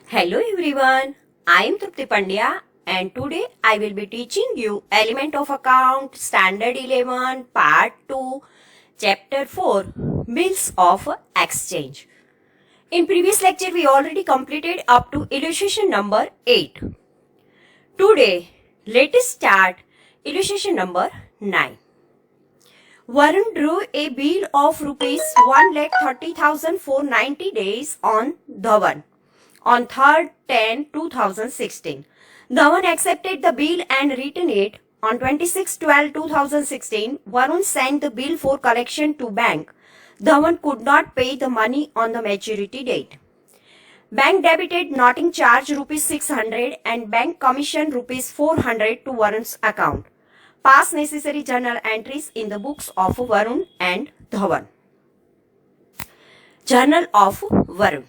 Hello everyone, I am Trupti Pandya and today I will be teaching you Element of Account Standard 11 Part 2 Chapter 4 Bills of Exchange. In previous lecture we already completed up to illustration number 8. Today let us start illustration number 9. Varun drew a bill of rupees 1,30,000 for 90 days on Dhawan on 3rd 10 2016. Dhawan accepted the bill and returned it. On 26 12 2016, Varun sent the bill for collection to bank. Dhawan could not pay the money on the maturity date. Bank debited noting charge rupees 600 and bank commission rupees 400 to Varun's account. Pass necessary journal entries in the books of Varun and Dhawan. Journal of Varun.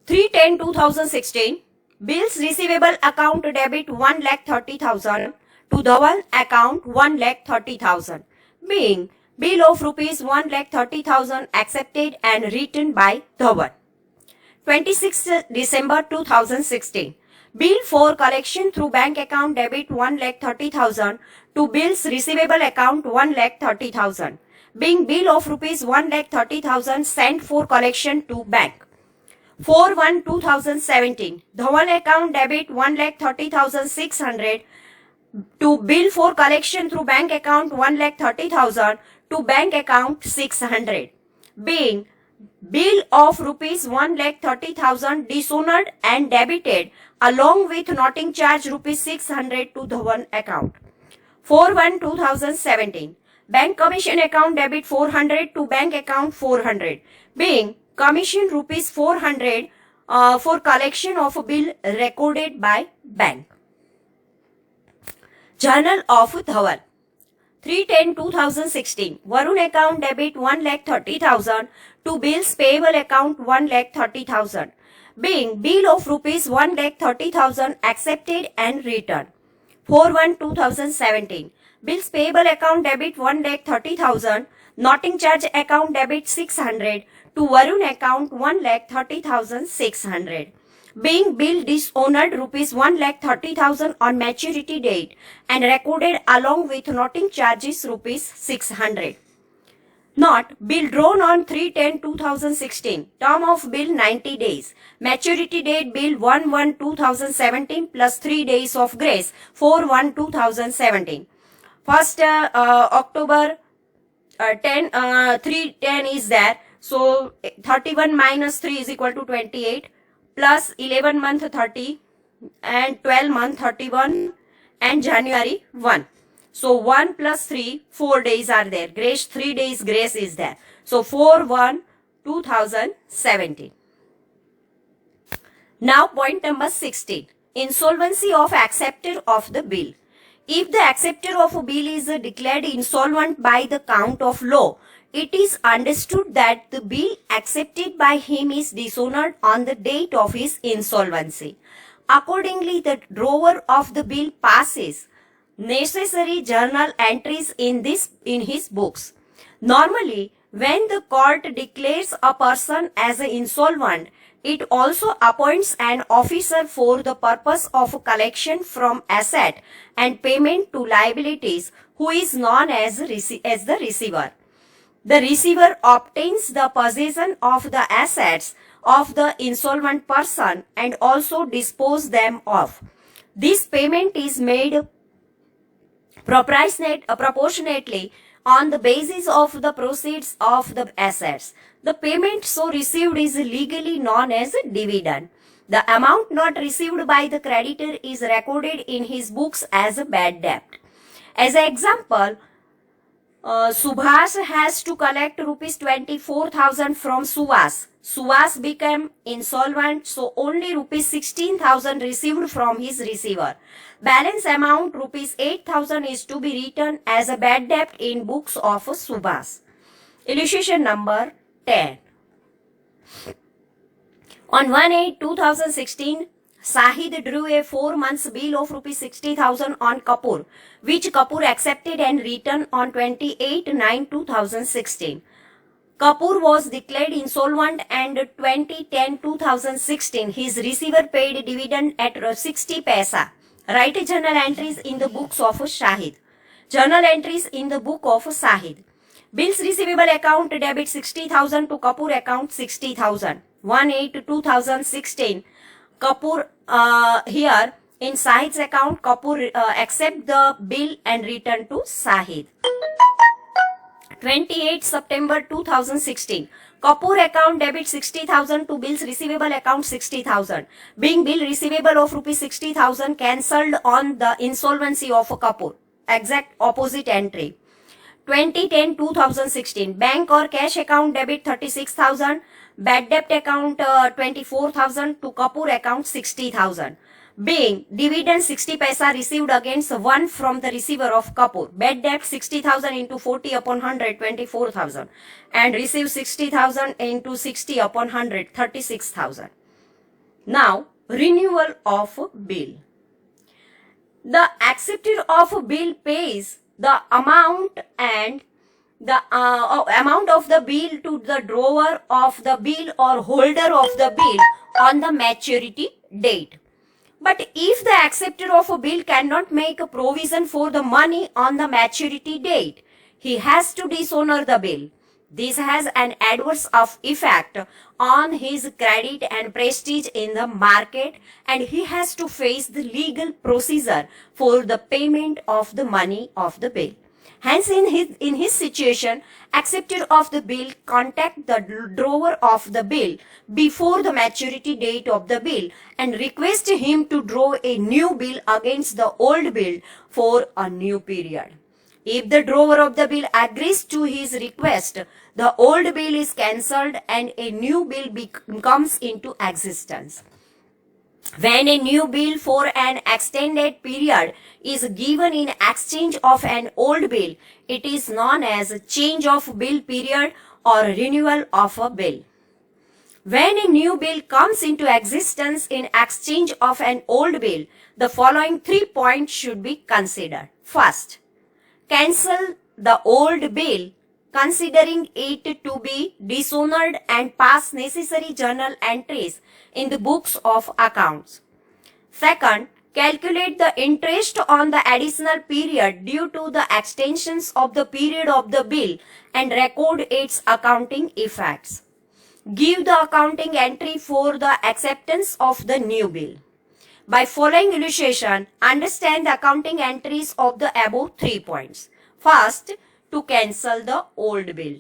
3/10/2016, bills receivable account debit 1,30,000 to Dhawan account 1,30,000, being bill of rupees 1,30,000 accepted and written by Dhawan. 26 December 2016, bill for collection through bank account debit 1,30,000 to bills receivable account 1,30,000, being bill of rupees 1,30,000 sent for collection to bank. 4/1/2017, Dhawan account debit 1,30,600 to bill for collection through bank account 1,30,000 to bank account 600, being bill of rupees 1,30,000 dishonored and debited along with noting charge rupees 600 to Dhawan account. 4/1/2017, bank commission account debit 400 to bank account 400, being commission rupees 400 for collection of a bill recorded by bank. Journal of Dhawan. 3/10/2016, Varun account debit 1,30,000 to bills payable account 1,30,000, being bill of rupees 1,30,000 accepted and returned. 4/1/2017, bills payable account debit 1,30,000, noting charge account debit 600 to Varun account 1,30,600, being bill dishonored rupees 1,30,000 on maturity date and recorded along with noting charges rupees 600. Not bill drawn on 3/10/2016, term of bill 90 days, maturity date bill 1/1/2017 plus 3 days of grace 4/1/2017. 1st October 3/10 is there. So 31 minus 3 is equal to 28 plus 11 month 30 and 12 month 31 and January 1. So 1 plus 3, 4 days are there. Grace 3 days grace is there. So 4/1/2017. Now point number 16. Insolvency of acceptor of the bill. If the acceptor of a bill is declared insolvent by the count of law, it is understood that the bill accepted by him is dishonored on the date of his insolvency. Accordingly, the drawer of the bill passes necessary journal entries in his books. Normally, when the court declares a person as insolvent, it also appoints an officer for the purpose of collection from asset and payment to liabilities, who is known as the receiver. The receiver obtains the possession of the assets of the insolvent person and also dispose them of. This payment is made proportionately on the basis of the proceeds of the assets. The payment so received is legally known as dividend. The amount not received by the creditor is recorded in his books as a bad debt. As an example, Subhas has to collect rupees 24,000 from Suvas. Suvas became insolvent, so only rupees 16,000 received from his receiver. Balance amount rupees 8,000 is to be written as a bad debt in books of Subhas. Illustration number 10. On 1/8/2016, Sahid drew a 4 months bill of rupees 60,000 on Kapoor, which Kapoor accepted and returned on 28/9/2016. Kapoor was declared insolvent and 2010-2016 his receiver paid dividend at 60 paisa. Write journal entries in the books of Shahid. Journal entries in the book of Shahid. Bills receivable account debit 60,000 to Kapoor account 60,000. 1/8/2016. Kapoor here in Shahid's account, Kapoor accept the bill and return to Shahid. 28 September 2016. Kapoor account debit 60,000 to bills receivable account 60,000. Being bill receivable of rupees 60,000 cancelled on the insolvency of Kapoor. Exact opposite entry. 2010-2016. Bank or cash account debit 36,000. Bad debt account 24,000 to Kapoor account 60,000. Being dividend 60 paisa received against 1 from the receiver of Kapoor. Bad debt 60,000 into 40 upon 100, 24,000. And receive 60,000 into 60 upon 100, 36,000. Now, renewal of bill. The acceptor of bill pays the amount and the amount of the bill to the drawer of the bill or holder of the bill on the maturity date. But if the acceptor of a bill cannot make a provision for the money on the maturity date, he has to dishonor the bill. This has an adverse effect on his credit and prestige in the market, and he has to face the legal procedure for the payment of the money of the bill. Hence, in his situation, acceptor of the bill contact the drawer of the bill before the maturity date of the bill and request him to draw a new bill against the old bill for a new period. If the drawer of the bill agrees to his request, the old bill is cancelled and a new bill comes into existence. When a new bill for an extended period is given in exchange of an old bill, it is known as change of bill period or renewal of a bill. When a new bill comes into existence in exchange of an old bill, the following 3 points should be considered. First, cancel the old bill considering it to be dishonored and pass necessary journal entries in the books of accounts. Second, calculate the interest on the additional period due to the extensions of the period of the bill and record its accounting effects. Give the accounting entry for the acceptance of the new bill. By following illustration, understand the accounting entries of the above 3 points. First, to cancel the old bill.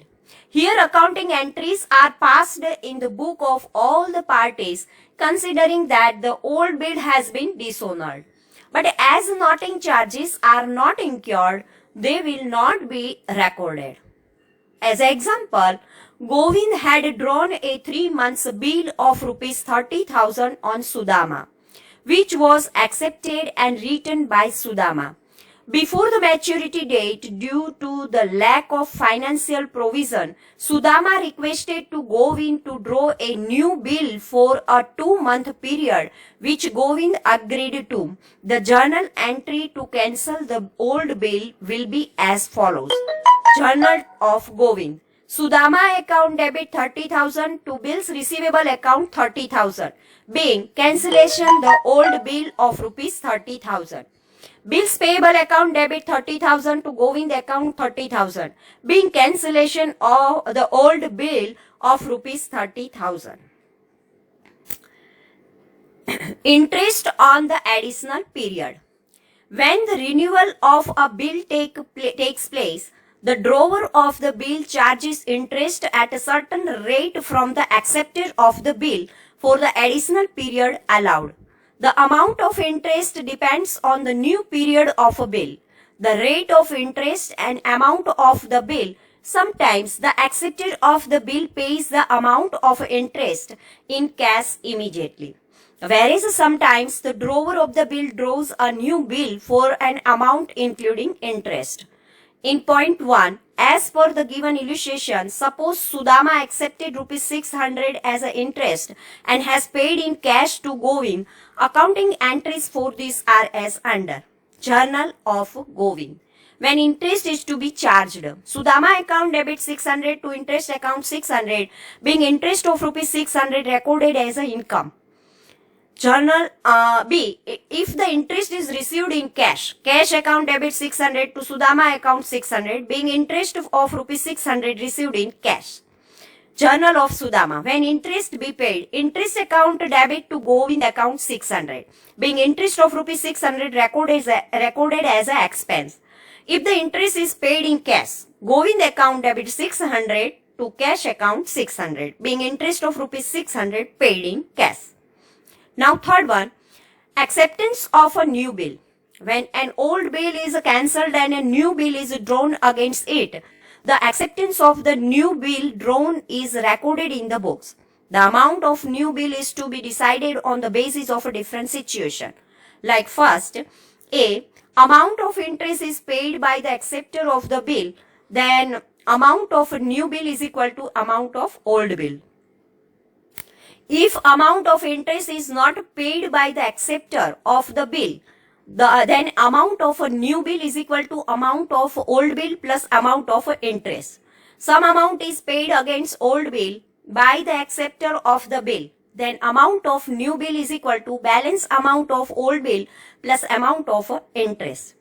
Here accounting entries are passed in the book of all the parties considering that the old bill has been dishonored. But as noting charges are not incurred, they will not be recorded. As an example, Govind had drawn a 3 months bill of rupees 30,000 on Sudama, which was accepted and written by Sudama. Before the maturity date, due to the lack of financial provision, Sudama requested to Govind to draw a new bill for a 2-month period, which Govind agreed to. The journal entry to cancel the old bill will be as follows. Journal of Govind. Sudama account debit 30,000 to bills receivable account 30,000. Being cancellation the old bill of rupees 30,000. Bills payable account debit 30,000 to Govind account 30,000. Being cancellation of the old bill of rupees 30,000. Interest on the additional period. When the renewal of a bill takes place, the drawer of the bill charges interest at a certain rate from the acceptor of the bill for the additional period allowed. The amount of interest depends on the new period of a bill, the rate of interest and amount of the bill. Sometimes the acceptor of the bill pays the amount of interest in cash immediately, whereas sometimes the drawer of the bill draws a new bill for an amount including interest. In point 1, as per the given illustration, suppose Sudama accepted rupees 600 as an interest and has paid in cash to Govind. Accounting entries for this are as under. Journal of Govind. when interest is to be charged. Sudama account debit 600 to interest account 600, being interest of rupees 600 recorded as a income. Journal B, if the interest is received in cash, cash account debit 600 to Sudama account 600, being interest of rupees 600 received in cash. Journal of Sudama, when interest be paid, interest account debit to Govind account 600, being interest of rupees 600 recorded as a expense. If the interest is paid in cash, Govind account debit 600 to cash account 600, being interest of rupees 600 paid in cash. Now third one, acceptance of a new bill. When an old bill is cancelled and a new bill is drawn against it, the acceptance of the new bill drawn is recorded in the books. The amount of new bill is to be decided on the basis of a different situation. Like first, A, amount of interest is paid by the acceptor of the bill, then amount of a new bill is equal to amount of old bill. If amount of interest is not paid by the acceptor of the bill, then amount of a new bill is equal to amount of old bill plus amount of interest. Some amount is paid against old bill by the acceptor of the bill, then amount of new bill is equal to balance amount of old bill plus amount of interest.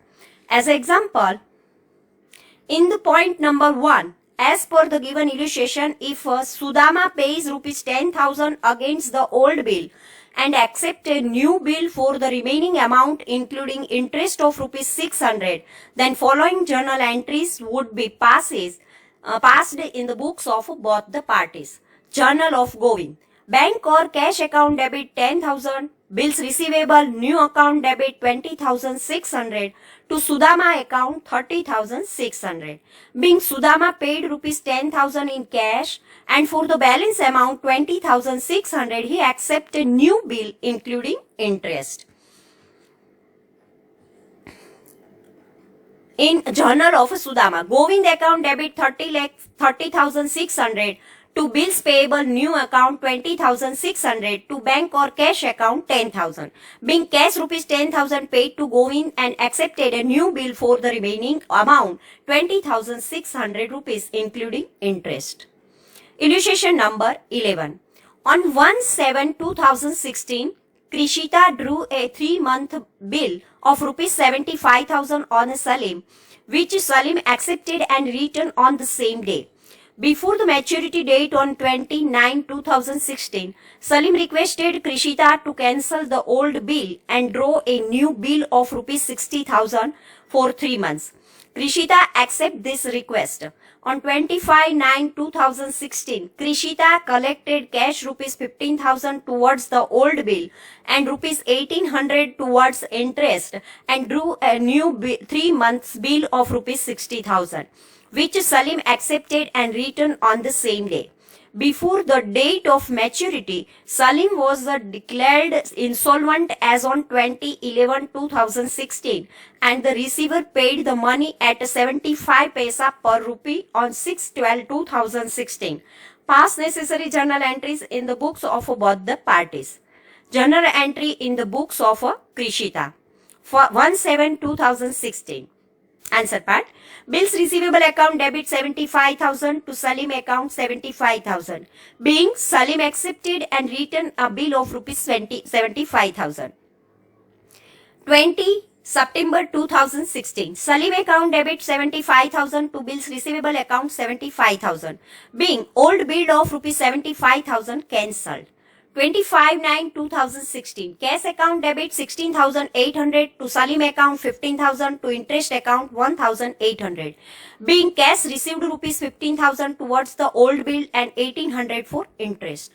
As example, in the point number 1, as per the given illustration, if Sudama pays rupees 10,000 against the old bill and accept a new bill for the remaining amount including interest of rupees 600, then following journal entries would be passed in the books of both the parties. Journal of Govind. Bank or cash account debit 10,000, bills receivable new account debit 20,600 to Sudama account 30,600. Being Sudama paid rupees 10,000 in cash and for the balance amount 20,600 he accepted a new bill including interest. In Journal of Sudama, Govind account debit 30,600 to bills payable new account 20,600 to bank or cash account 10,000. Being cash rupees 10,000 paid to Govind and accepted a new bill for the remaining amount 20,600 rupees including interest. Illustration number 11. On 1/7/2016, Krishita drew a 3-month bill of rupees 75,000 on Salim, which Salim accepted and returned on the same day. Before the maturity date on 29/2016, Salim requested Krishita to cancel the old bill and draw a new bill of rupees 60,000 for 3 months. Krishita accepted this request. On 25/9/2016, Krishita collected cash rupees 15,000 towards the old bill and rupees 1,800 towards interest and drew a new 3 months bill of rupees 60,000. Which Salim accepted and returned on the same day. Before the date of maturity, Salim was declared insolvent as on 20/11/2016 and the receiver paid the money at 75 paisa per rupee on 6/12/2016. Pass necessary journal entries in the books of both the parties. Journal entry in the books of Krishita for 1/7/2016. Answer part. Bills receivable account debit 75,000 to Salim account 75,000. Being Salim accepted and returned a bill of rupees 75,000. 20 September 2016. Salim account debit 75,000 to bills receivable account 75,000. Being old bill of rupees 75,000 cancelled. 25/9/2016. Cash account debit 16,800 to Salim account 15,000 to interest account 1,800. Being cash received rupees 15,000 towards the old bill and 1,800 for interest.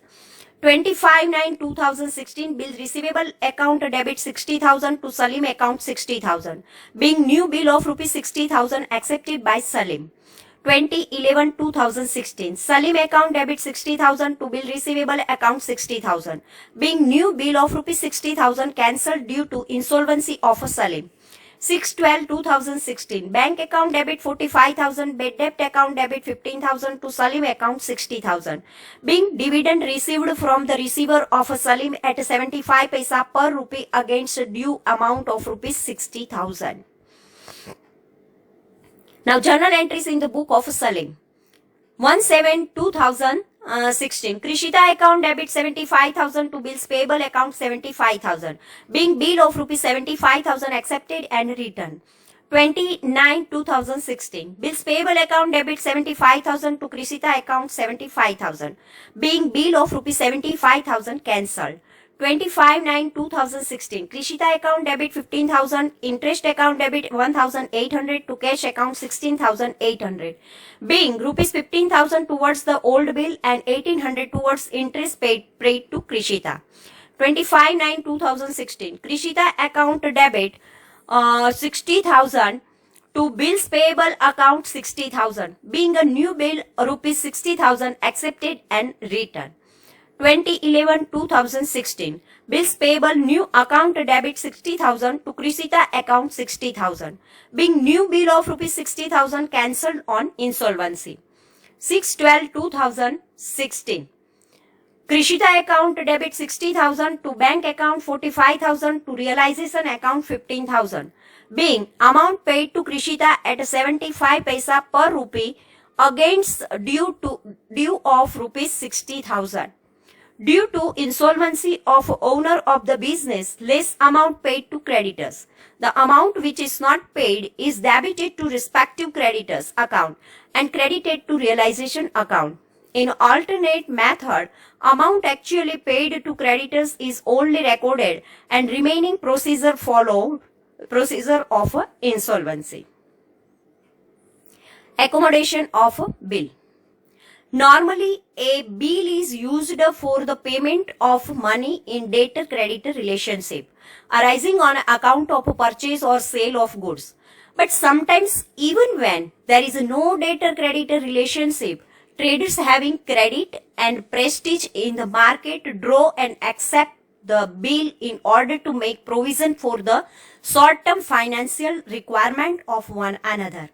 25/9/2016. Bill receivable account debit 60,000 to Salim account 60,000. Being new bill of rupees 60,000 accepted by Salim. 20/11/2016. Salim account debit 60,000 to bill receivable account 60,000. Being new bill of rupees 60,000 cancelled due to insolvency of Salim. 6/12/2016. Bank account debit 45,000. Debt account debit 15,000 to Salim account 60,000. Being dividend received from the receiver of Salim at 75 paisa per rupee against due amount of rupees 60,000. Now, journal entries in the book of Salim. 1/7/2016. Krishita account debit 75,000 to bills payable account 75,000. Being bill of rupees 75,000 accepted and returned. 29/2016. Bills payable account debit 75,000 to Krishita account 75,000. Being bill of rupees 75,000 cancelled. 25/9/2016. Krishita account debit 15,000, interest account debit 1,800 to cash account 16,800. Being rupees 15,000 towards the old bill and 1,800 towards interest paid to Krishita. 25/9/2016. Krishita account debit 60,000 to bills payable account 60,000. Being a new bill rupees 60,000 accepted and returned. 2011-2016. Bills payable new account debit 60,000 to Krishita account 60,000. Being new bill of rupees 60,000 cancelled on insolvency. 6/12/2016. Krishita account debit 60,000 to bank account 45,000 to realization account 15,000. Being amount paid to Krishita at 75 paisa per rupee against due of rupees 60,000. Due to insolvency of owner of the business, less amount paid to creditors. The amount which is not paid is debited to respective creditors account and credited to realization account. In alternate method, amount actually paid to creditors is only recorded and remaining procedure of insolvency. Accommodation of a bill. Normally, a bill is used for the payment of money in debtor-creditor relationship arising on account of purchase or sale of goods. But sometimes, even when there is no debtor-creditor relationship, traders having credit and prestige in the market draw and accept the bill in order to make provision for the short-term financial requirement of one another.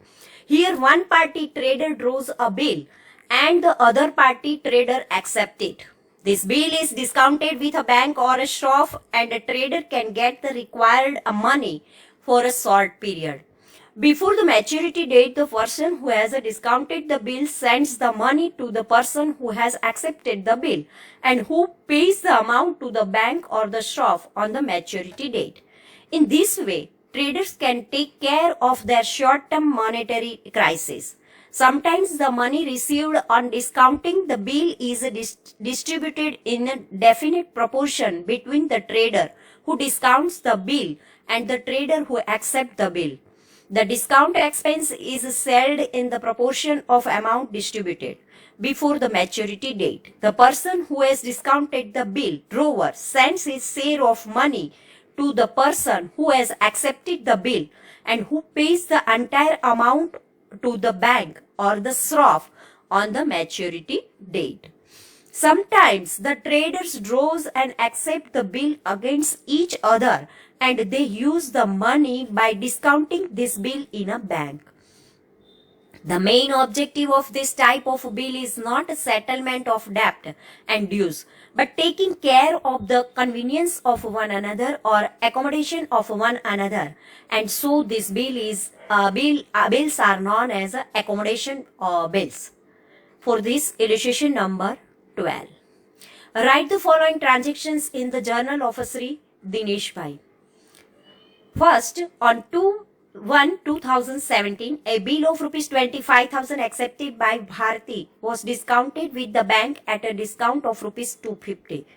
Here, one party trader draws a bill and the other party trader accept it. This bill is discounted with a bank or a shop and a trader can get the required money for a short period. Before the maturity date, the person who has discounted the bill sends the money to the person who has accepted the bill and who pays the amount to the bank or the shop on the maturity date. In this way, traders can take care of their short-term monetary crisis. Sometimes the money received on discounting the bill is distributed in a definite proportion between the trader who discounts the bill and the trader who accepts the bill. The discount expense is settled in the proportion of amount distributed. Before the maturity date, the person who has discounted the bill, drawer, sends his share of money to the person who has accepted the bill and who pays the entire amount to the bank or the shop on the maturity date. Sometimes the traders draws and accept the bill against each other and they use the money by discounting this bill in a bank. The main objective of this type of bill is not a settlement of debt and dues, but taking care of the convenience of one another or accommodation of one another. And so this bills are known as accommodation bills. For this, illustration number 12. Write the following transactions in the journal of Sri Dinesh Bhai. First, on 2/1/2017, a bill of rupees 25,000 accepted by Bharti was discounted with the bank at a discount of rupees 250.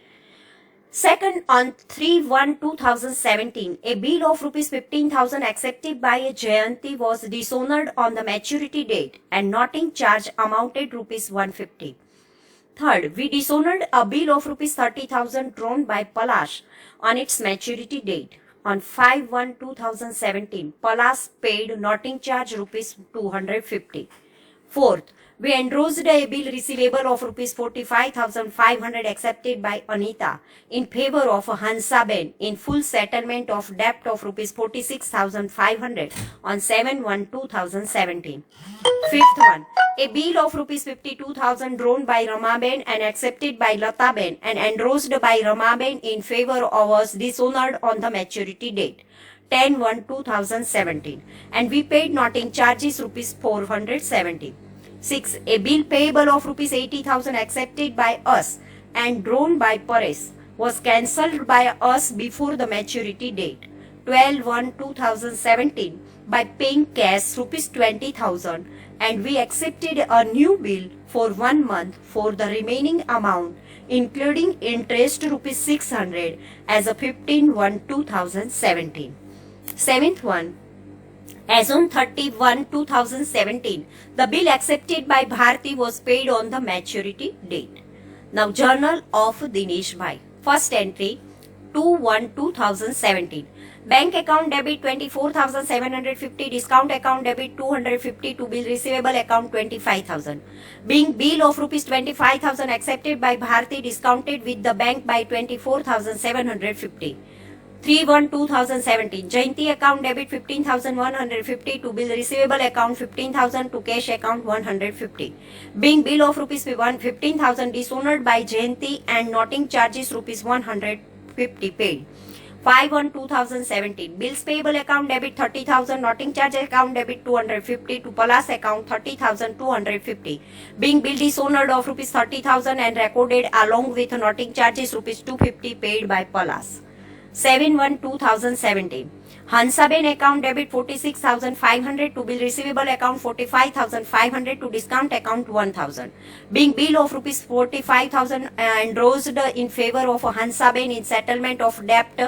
Second, on 3/1/2017, a bill of rupees 15,000 accepted by a Jayanti was dishonored on the maturity date and noting charge amounted rupees 150. Third, we dishonored a bill of rupees 30,000 drawn by Palash on its maturity date. On 5/1/2017, Palash paid noting charge rupees 250. Fourth, we endorsed a bill receivable of rupees 45,500 accepted by Anita in favor of Hansaben in full settlement of debt of rupees 46,500 on 7/1/2017. Fifth one, a bill of rupees 52,000 drawn by Ramaben and accepted by Lataben and endorsed by Ramaben in favor of was dishonored on the maturity date. 10/1/2017 and we paid noting charges rupees 470. 6. A bill payable of rupees 80,000 accepted by us and drawn by Paresh was cancelled by us before the maturity date 12/1/2017 by paying cash rupees 20,000 and we accepted a new bill for 1 month for the remaining amount including interest rupees 600 as of 15/1/2017. Seventh one, as on 31/2017, the bill accepted by Bharti was paid on the maturity date. Now, Journal of Dinesh Bhai. First entry, 2/1/2017. Bank account debit 24,750, discount account debit 250 to bill receivable account 25,000. Being bill of rupees 25,000 accepted by Bharti discounted with the bank by 24,750. 3/1/2017. Jayanti account debit 15,150 to bill receivable account 15,000 to cash account 150. Being bill of rupees 15,000 dishonored by Jayanti and noting charges rupees 150 paid. 5/1/2017. Bills payable account debit 30,000, noting charge account debit 250 to Palas account 30,250. Being bill dishonored of rupees 30,000 and recorded along with noting charges rupees 250 paid by Palas. 7/1/2017. Hansaben account debit 46,500 to bill receivable account 45,500 to discount account 1,000. Being bill of rupees 45,000 endorsed in favor of Hansaben in settlement of debt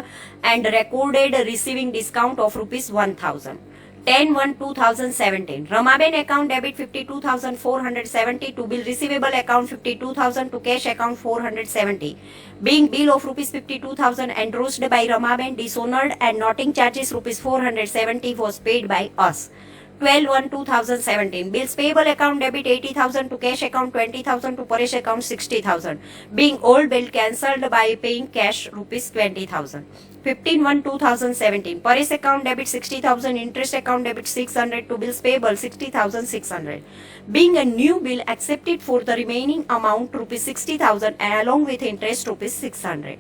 and recorded receiving discount of rupees 1,000. 10/1/2017. Ramaben account debit 52,470 to bill receivable account 52,000 to cash account 470. Being bill of rupees 52,000 endorsed by Ramaben dishonored and noting charges rupees 470 was paid by us. 12/1/2017. Bills payable account debit 80,000 to cash account 20,000 to Paresh account 60,000. Being old bill cancelled by paying cash rupees 20,000. 15/1/2017. Paresh account debit 60,000, interest account debit 600 to bills payable 60,600. Being a new bill accepted for the remaining amount rupees 60,000 and along with interest rupees 600.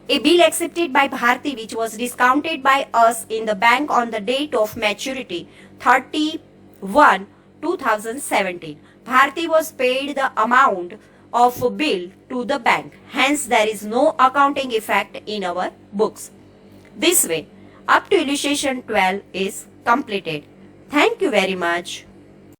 A bill accepted by Bharti which was discounted by us in the bank on the date of maturity 30/1/2017. Bharti was paid the amount of bill to the bank. Hence, there is no accounting effect in our books. This way, up to illustration 12 is completed. Thank you very much.